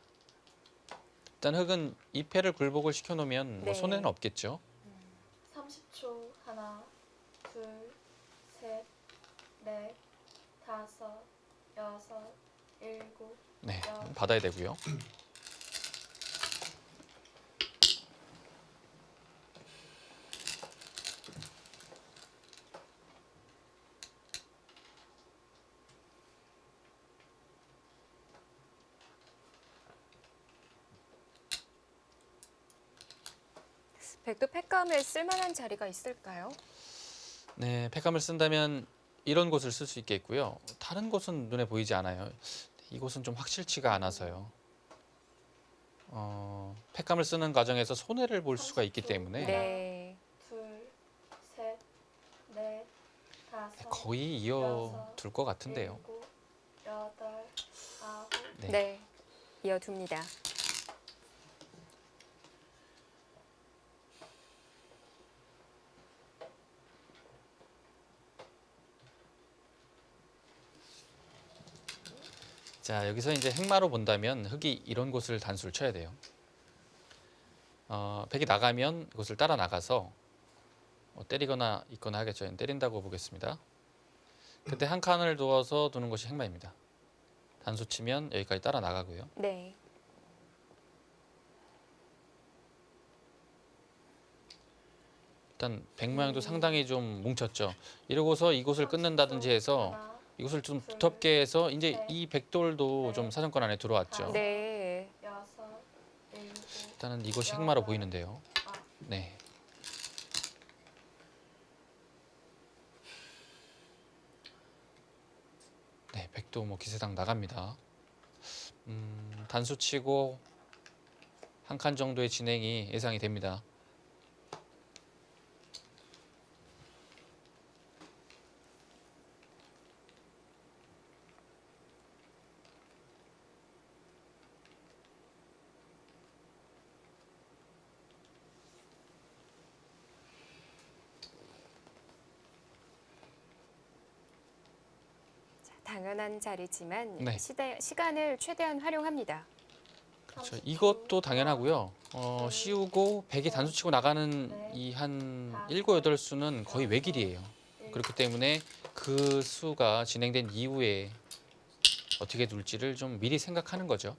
일단 흑은 이 패를 굴복을 시켜놓으면 뭐 네. 손해는 없겠죠. 30초 하나, 둘, 셋, 넷, 다섯, 여섯, 일곱. 네, 받아야 되고요. 백도 패감을 쓸만한 자리가 있을까요? 네, 패감을 쓴다면 이런 곳을 쓸 수 있겠고요. 다른 곳은 눈에 보이지 않아요. 이곳은 좀 확실치가 않아서요. 패감을 쓰는 과정에서 손해를 볼 수가 있기 때문에 네. 둘, 셋, 넷, 다섯, 거의 이어둘 것 같은데요. 일곱, 여덟, 아홉. 네. 네. 이어둡니다. 자, 여기서 이제 행마로 본다면 흑이 이런 곳을 단수를 쳐야 돼요. 백이 나가면 이곳을 따라 나가서 때리거나 있거나 하겠죠. 때린다고 보겠습니다. 그때 한 칸을 두어서 두는 것이 행마입니다. 단수 치면 여기까지 따라 나가고요. 네. 일단 백 모양도 상당히 좀 뭉쳤죠. 이러고서 이곳을 끊는다든지 해서 하나, 이곳을 좀 두텁게 해서 이제 이 백돌도 좀 사정권 안에 들어왔죠. 네. 여섯, 일곱. 일단은 이것이 행마로 보이는데요. 네. 네, 백도 뭐 기세당 나갑니다. 단수 치고 한 칸 정도의 진행이 예상이 됩니다. 당연한 자리지만 네. 시간을 최대한 활용합니다. 그렇죠. 이것도 당연하고요. 씌우고 백이 단수 치고 나가는 이 한 7, 8수는 거의 외길이에요. 그렇기 때문에 그 수가 진행된 이후에 어떻게 둘지를 좀 미리 생각하는 거죠.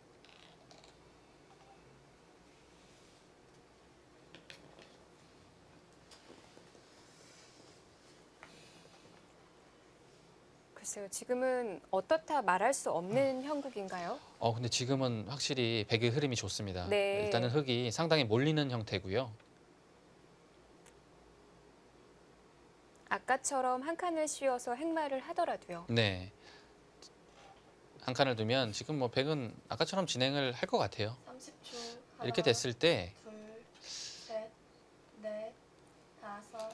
글쎄요, 지금은 어떻다 말할 수 없는 형국인가요? 근데 지금은 확실히 백의 흐름이 좋습니다. 네. 일단은 흙이 상당히 몰리는 형태고요. 아까처럼 한 칸을 씌워서 행마를 하더라도요. 네. 한 칸을 두면 지금 뭐 백은 아까처럼 진행을 할 것 같아요. 30초. 이렇게 됐을 때 둘, 셋, 넷, 다섯,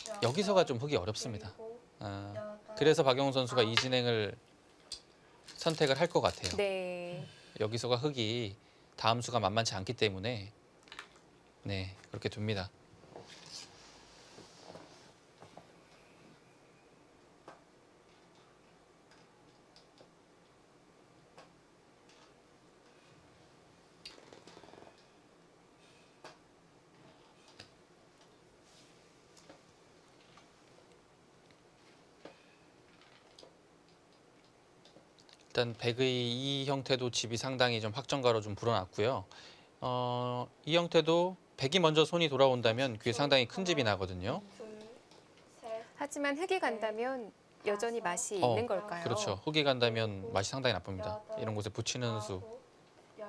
여섯, 여기서가 좀 흙이 어렵습니다. 일곱, 아, 여덟, 그래서 박영훈 선수가 이 진행을 선택을 할 것 같아요. 네. 여기서가 흙이 다음 수가 만만치 않기 때문에 네, 그렇게 둡니다. 일단 백의 이 형태도 집이 상당히 좀 확정가로 좀 불어났고요. 이 형태도 백이 먼저 손이 돌아온다면 그게 상당히 큰 집이 나거든요. 둘, 셋, 하지만 흙이 간다면 여전히 맛이 어, 있는 걸까요? 그렇죠. 흙이 간다면 맛이 상당히 나쁩니다. 이런 곳에 붙이는 수, 아홉, 열.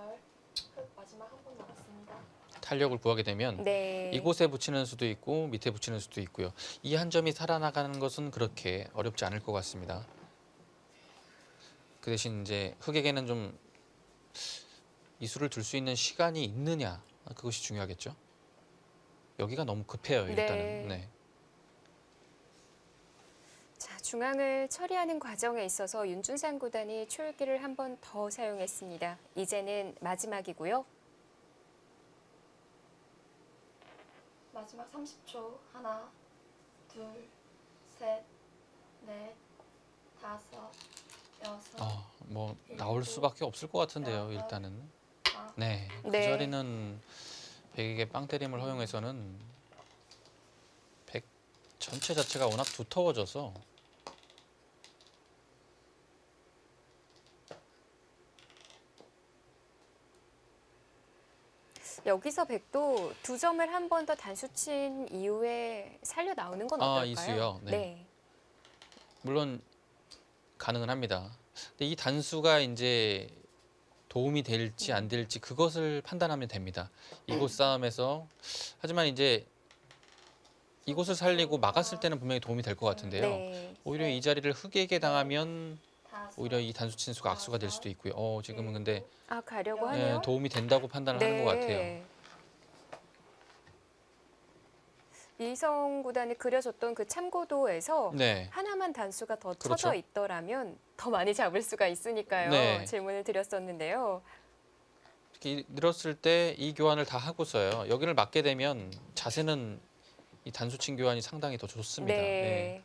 흙 마지막 한 번 남았습니다. 탄력을 구하게 되면 네. 이곳에 붙이는 수도 있고 밑에 붙이는 수도 있고요. 이 한 점이 살아나가는 것은 그렇게 어렵지 않을 것 같습니다. 그 대신 이제 흙에게는 좀 이 수를 둘 수 있는 시간이 있느냐, 그것이 중요하겠죠. 여기가 너무 급해요, 일단은. 네. 자, 중앙을 처리하는 과정에 있어서 윤준상 구단이 초읽기를 한 번 더 사용했습니다. 이제는 마지막이고요. 마지막 30초. 하나, 둘, 셋, 넷, 다섯, 여섯, 뭐 나올 수밖에 없을 것 같은데요, 일단은. 네, 그 네. 자리는 백에게 빵 때림을 허용해서는 백 전체 자체가 워낙 두터워져서 여기서 백도 두 점을 한 번 더 단수친 이후에 살려 나오는 건 어떨까요? 이 수요? 네. 네. 물론 가능은 합니다. 근데 이 단수가 이제 도움이 될지 안 될지 그것을 판단하면 됩니다. 이곳 싸움에서 하지만 이제 이곳을 살리고 막았을 때는 분명히 도움이 될 것 같은데요. 네. 오히려 이 자리를 흙에게 당하면 다섯, 오히려 이 단수 친수가 악수가 될 수도 있고요. 지금은 근데 아, 가려고 하네요. 도움이 된다고 판단을 하는 것 같아요. 네. 이성 구단이 그려줬던 그 참고도에서 네. 하나만 단수가 더 그렇죠. 쳐져 있더라면 더 많이 잡을 수가 있으니까요. 네. 질문을 드렸었는데요. 특히 늘었을 때 이 교환을 다 하고서요. 여기를 맞게 되면 자세는 이 단수친 교환이 상당히 더 좋습니다. 네.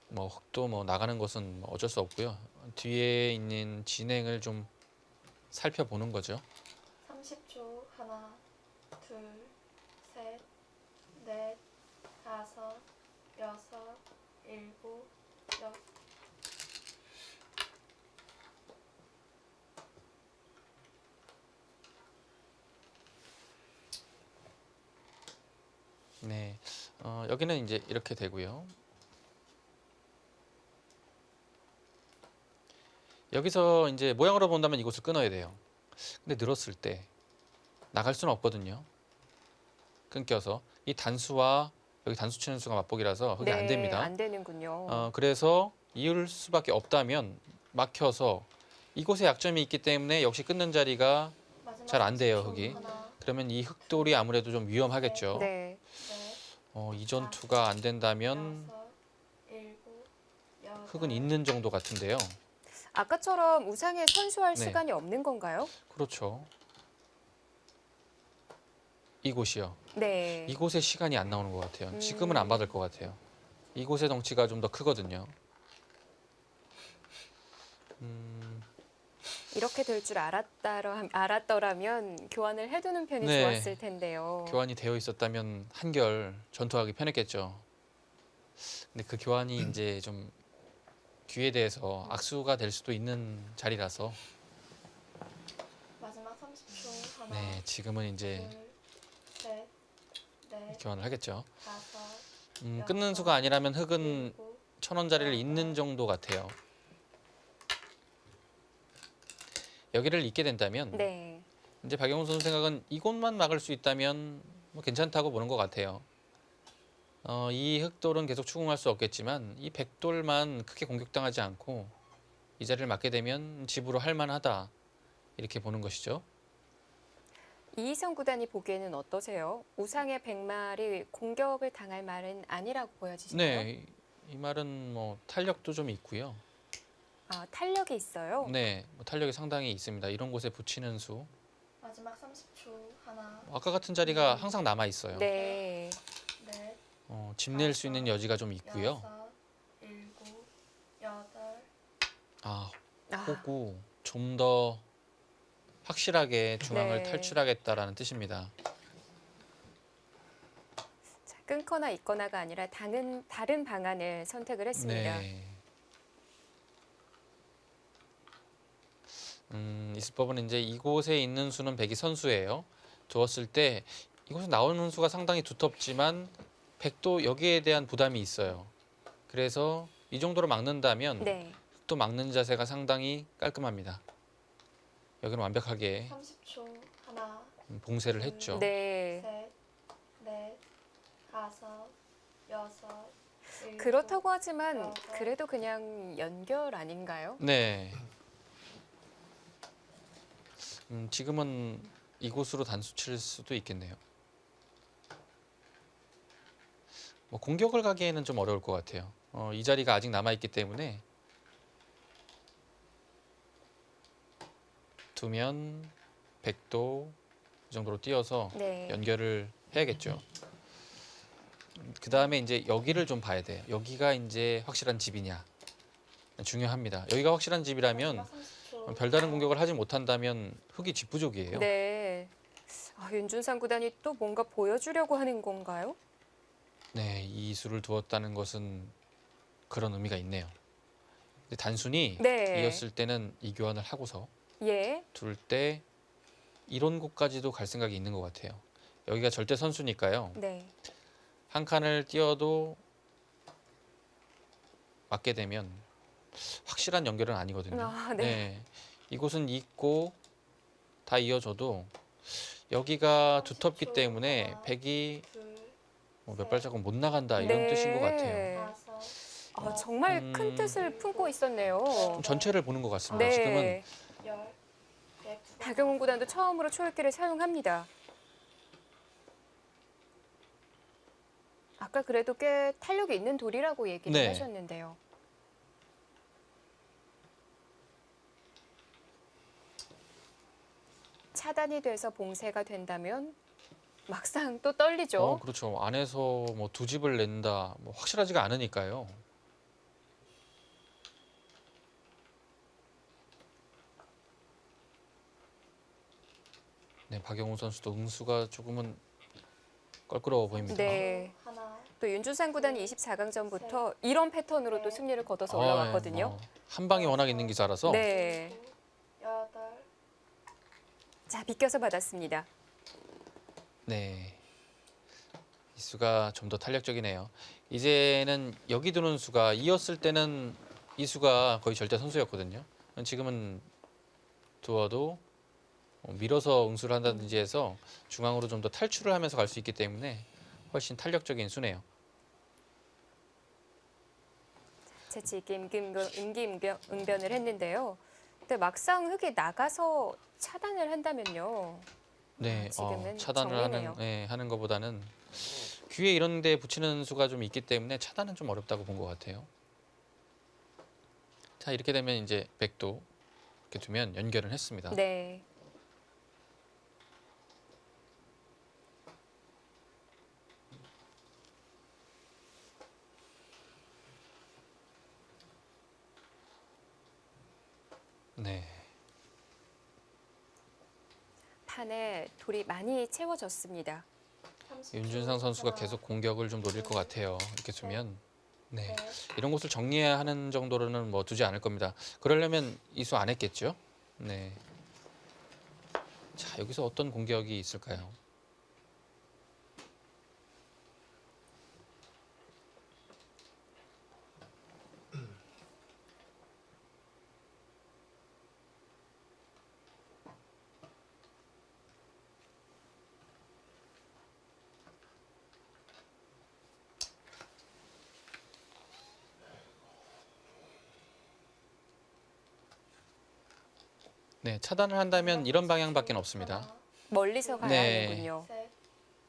뭐 흙도 뭐 나가는 것은 뭐 어쩔 수 없고요. 뒤에 있는 진행을 좀 살펴보는 거죠. 30초. 하나, 둘, 셋, 넷, 다섯, 여섯, 일곱, 여덟. 네. 여기는 이제 이렇게 되고요. 여기서 이제 모양으로 본다면 이곳을 끊어야 돼요. 근데 늘었을 때 나갈 수는 없거든요. 끊겨서 이 단수와 여기 단수 치는 수가 맞보기라서 그게 안 됩니다. 안 되는군요. 그래서 이을 수밖에 없다면 막혀서 이곳에 약점이 있기 때문에 역시 끊는 자리가 마지막 잘 안 돼요, 30초. 흙이. 하나, 그러면 이 흙돌이 아무래도 좀 위험하겠죠. 네. 넷, 이 전투가 안 된다면 여섯, 일곱, 여덟. 흙은 있는 정도 같은데요. 아까처럼 우상에 선수할 네. 시간이 없는 건가요? 그렇죠. 이곳이요. 네. 이곳에 시간이 안 나오는 것 같아요. 지금은 안 받을 것 같아요. 이곳의 덩치가 좀 더 크거든요. 이렇게 될 줄 알았더라면 교환을 해두는 편이 네. 좋았을 텐데요. 교환이 되어 있었다면 한결 전투하기 편했겠죠. 근데 그 교환이 이제 좀 귀에 대해서 악수가 될 수도 있는 자리라서 마지막 30초. 하나, 네, 지금은 이제 둘, 셋, 넷, 교환을 하겠죠. 다섯, 끊는 수가 아니라면 흙은 일곱, 1,000원짜리를 잇는 정도 같아요. 여기를 잇게 된다면 네. 이제 박영훈 선수 생각은 이곳만 막을 수 있다면 뭐 괜찮다고 보는 것 같아요. 이 흑돌은 계속 추궁할 수 없겠지만 이 백돌만 크게 공격당하지 않고 이 자리를 맞게 되면 집으로 할 만하다 이렇게 보는 것이죠. 이희성 구단이 보기에는 어떠세요? 우상의 백말이 공격을 당할 말은 아니라고 보여지시나요? 네, 이 말은 뭐 탄력도 좀 있고요. 아, 탄력이 있어요? 네, 뭐 탄력이 상당히 있습니다. 이런 곳에 붙이는 수. 마지막 30초. 하나, 아까 같은 자리가 항상 남아 있어요. 네. 넷, 집 낼 수 있는 여지가 좀 있고요. 여섯, 일곱, 여덟. 아, 아, 호구 좀 더 확실하게 중앙을 네. 탈출하겠다라는 뜻입니다. 자, 끊거나 있거나가 아니라 다른 방안을 선택을 했습니다. 네. 이슬법은 이제 이곳에 있는 수는 백이 선수예요. 두었을 때 이곳에 나오는 수가 상당히 두텁지만 백도 여기에 대한 부담이 있어요. 그래서 이 정도로 막는다면 네. 또 막는 자세가 상당히 깔끔합니다. 여기는 완벽하게 30초. 하나, 봉쇄를 했죠. 네. 셋, 넷, 다섯, 여섯, 일곱. 그렇다고 하지만 그래도 그냥 연결 아닌가요? 네. 지금은 이곳으로 단수 칠 수도 있겠네요. 뭐 공격을 가기에는 좀 어려울 것 같아요. 이 자리가 아직 남아 있기 때문에 두면 백도 이 정도로 띄어서 네. 연결을 해야겠죠. 그 다음에 이제 여기를 좀 봐야 돼요. 여기가 이제 확실한 집이냐 중요합니다. 여기가 확실한 집이라면 마지막 30초. 별다른 공격을 하지 못한다면 흙이 집 부족이에요. 네. 아, 윤준상 구단이 또 뭔가 보여주려고 하는 건가요? 네, 이 수를 두었다는 것은 그런 의미가 있네요. 근데 단순히 네. 이었을 때는 이 교환을 하고서 예. 둘 때 이런 곳까지도 갈 생각이 있는 것 같아요. 여기가 절대 선수니까요. 네. 한 칸을 띄어도 맞게 되면 확실한 연결은 아니거든요. 아, 네. 이곳은 있고 다 이어져도 여기가 두텁기 30초. 때문에 하나, 백이 둘, 몇 발자국 못 나간다 이런 뜻인 것 같아요. 다섯, 아, 정말 큰 뜻을 품고 있었네요. 좀 전체를 보는 것 같습니다. 네. 지금은 열, 백. 박영훈 구단도 처음으로 초읽기를 사용합니다. 아까 그래도 꽤 탄력이 있는 돌이라고 얘기를 네. 하셨는데요. 차단이 돼서 봉쇄가 된다면 막상 또 떨리죠. 그렇죠. 안에서 뭐 두 집을 낸다, 뭐 확실하지가 않으니까요. 네, 박영훈 선수도 응수가 조금은 껄끄러워 보입니다. 네. 하나, 또 윤준상 구단이 24강전부터 이런 패턴으로 또 승리를 거둬서 올라왔거든요. 한 방이 워낙 있는 기사라서 네. 일곱, 여덟. 자, 비껴서 받았습니다. 네. 이 수가 좀 더 탄력적이네요. 이제는 여기 두는 수가 이었을 때는 이 수가 거의 절대 선수였거든요. 지금은 두어도 밀어서 응수를 한다든지 해서 중앙으로 좀 더 탈출을 하면서 갈 수 있기 때문에 훨씬 탄력적인 수네요. 재치 있게 임기응변을 했는데요. 근데 막상 흙이 나가서 차단을 한다면요. 네, 지금은 차단을 정리네요. 하는 것보다는 귀에 이런 데 붙이는 수가 좀 있기 때문에 차단은 좀 어렵다고 본 것 같아요. 자, 이렇게 되면 이제 백도 이렇게 두면 연결을 했습니다. 네. 네. 판에 돌이 많이 채워졌습니다. 30초. 윤준상 선수가 하나, 계속 공격을 좀 노릴 것 같아요. 이렇게 두면. 네. 넷, 이런 곳을 정리하는 정도로는 뭐 두지 않을 겁니다. 그러려면 이수 안 했겠죠? 네. 자, 여기서 어떤 공격이 있을까요? 네, 차단을 한다면 이런 방향밖에 없습니다. 하나, 멀리서 가야 네. 하는군요. 셋,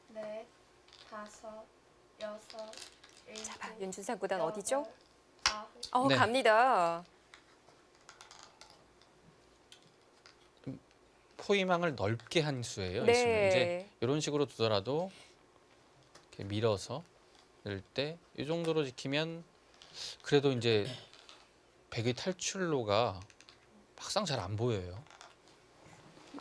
넷, 다섯, 여섯, 일곱, 자, 봐, 윤준상 구단 어디죠? 여덟, 아홉. 네. 갑니다. 포위망을 넓게 한 수예요. 이 수는. 이제 네. 이런 식으로 두더라도 이렇게 밀어서 넣을 때 이 정도로 지키면 그래도 이제 백의 탈출로가 막상 잘 안 보여요.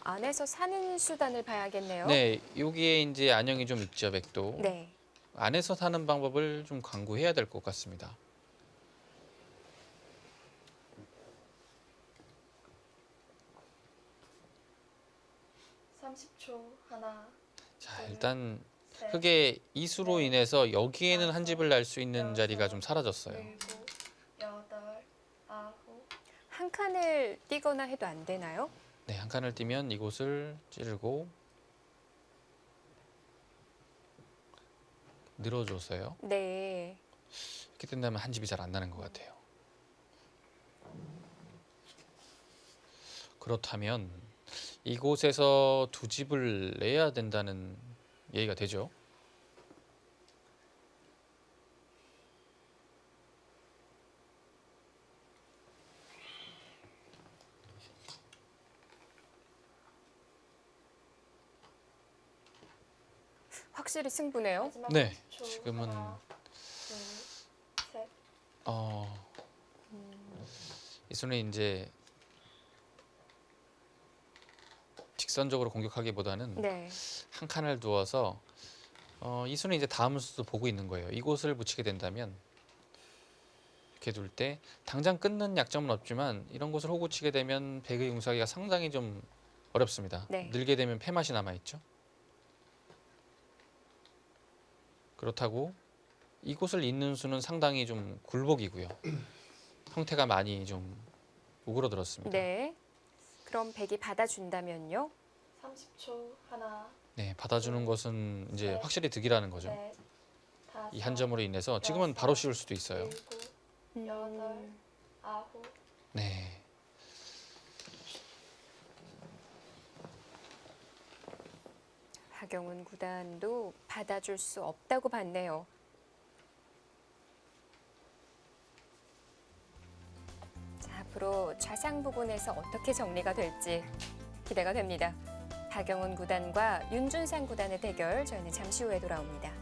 안에서 사는 수단을 봐야겠네요. 네, 여기에 이제 안형이 좀 있죠, 백도. 네. 안에서 사는 방법을 좀 강구해야 될 것 같습니다. (30초) 하나, 자, 일단 셋, 흙의 이수로 인해서 여기에는 한 집을 날 수 있는 자리가 좀 사라졌어요. 일곱, 여덟, 아홉. 한 칸을 띄거나 해도 안 되나요? 네, 한 칸을 띄면 이곳을 찌르고 늘어줘서요. 네. 이렇게 된다면 한 집이 잘 안 나는 것 같아요. 그렇다면 이곳에서 두 집을 내야 된다는 얘기가 되죠. 확실히 승부네요. 마지막 네, 30초. 지금은 하나, 둘, 셋. 이 수는 이제 직선적으로 공격하기보다는 네. 한 칸을 두어서 이 수는 이제 다음 수도 보고 있는 거예요. 이곳을 붙이게 된다면 이렇게 둘 때 당장 끊는 약점은 없지만 이런 곳을 호구 치게 되면 백의 융사하기가 상당히 좀 어렵습니다. 네. 늘게 되면 패맛이 남아 있죠. 그렇다고 이곳을 잇는 수는 상당히 좀 굴복이고요. 형태가 많이 좀 오그러들었습니다. 네. 그럼 백이 받아준다면요? 30초. 하나, 네, 받아주는 것은 이제 네. 확실히 득이라는 거죠. 넷, 다섯, 이 한 점으로 인해서 지금은 바로 씌울 수도 있어요. 일곱, 여덟, 아홉. 네. 박영훈 구단도 받아줄 수 없다고 봤네요. 자, 앞으로 좌상 부분에서 어떻게 정리가 될지 기대가 됩니다. 박영훈 구단과 윤준상 구단의 대결, 저희는 잠시 후에 돌아옵니다.